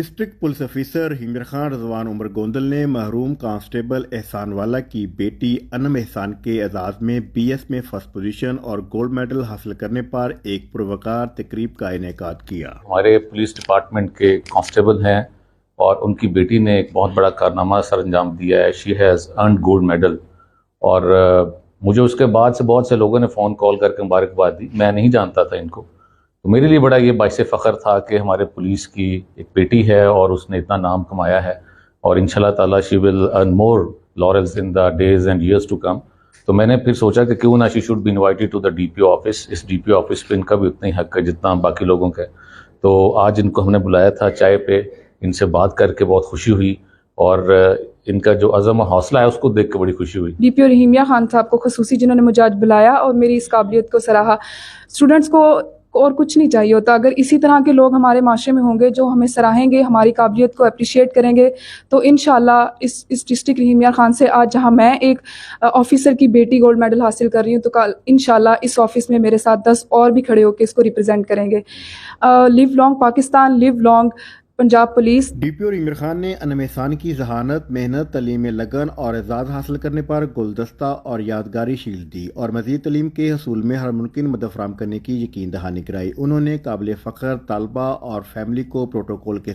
District police officer Hemar Khan Rizwan Umar Gondal نے محروم constable احسان والا کی بیٹی انم احسان کے اعزاز میں بی ایس میں فرسٹ پوزیشن اور گولڈ میڈل حاصل کرنے پر ایک پروقار تقریب کا انعقاد کیا۔ ہمارے پولیس ڈپارٹمنٹ کے کانسٹیبل ہیں اور ان کی بیٹی نے ایک بہت بڑا کارنامہ سر انجام دیا ہے۔ She has earned gold medal, اور مجھے اس کے بعد سے بہت سے لوگوں نے فون کال کر کے مبارکباد دی۔ میں نہیں جانتا تھا ان کو، تو میرے لیے بڑا یہ باعث فخر تھا کہ ہمارے پولیس کی ایک بیٹی ہے اور اس نے اتنا نام کمایا ہے، اور انشاءاللہ تعالیٰ she will earn more laurels in the days and years to come. تو میں نے پھر سوچا کہ کیوں نہ she should be invited to the D P O office. اس ڈی پی او آفس پہ ان کا بھی اتنا ہی حق ہے جتنا باقی لوگوں کا ہے۔ تو آج ان کو ہم نے بلایا تھا چائے پہ، ان سے بات کر کے بہت خوشی ہوئی، اور ان کا جو عزم و حوصلہ ہے اس کو دیکھ کے بڑی خوشی ہوئی۔ ڈی پی او رحیمیہ خان صاحب کو خصوصی، جنہوں نے مجھے آج بلایا اور میری اس قابلیت کو سراہا۔ اسٹوڈنٹس کو اور کچھ نہیں چاہیے ہوتا، اگر اسی طرح کے لوگ ہمارے معاشرے میں ہوں گے جو ہمیں سراہیں گے، ہماری قابلیت کو اپریشیٹ کریں گے، تو انشاءاللہ اس ڈسٹرکٹ رحیمیہ خان سے آج جہاں میں ایک آفیسر کی بیٹی گولڈ میڈل حاصل کر رہی ہوں، تو کل انشاءاللہ اس آفس میں میرے ساتھ 10 اور بھی کھڑے ہو کے اس کو ریپرزینٹ کریں گے۔ Live long Pakistan, live long Punjab police. D P O Hemar Khan نے انم احسان کی ذہانت، محنت، تعلیم میں لگن اور اعزاز حاصل کرنے پر گلدستہ اور یادگاری شیلڈ دی اور مزید تعلیم کے حصول میں ہر ممکن مدد فراہم کرنے کی یقین دہانی کرائی۔ انہوں نے قابل فخر طالبہ اور فیملی کو پروٹوکول کے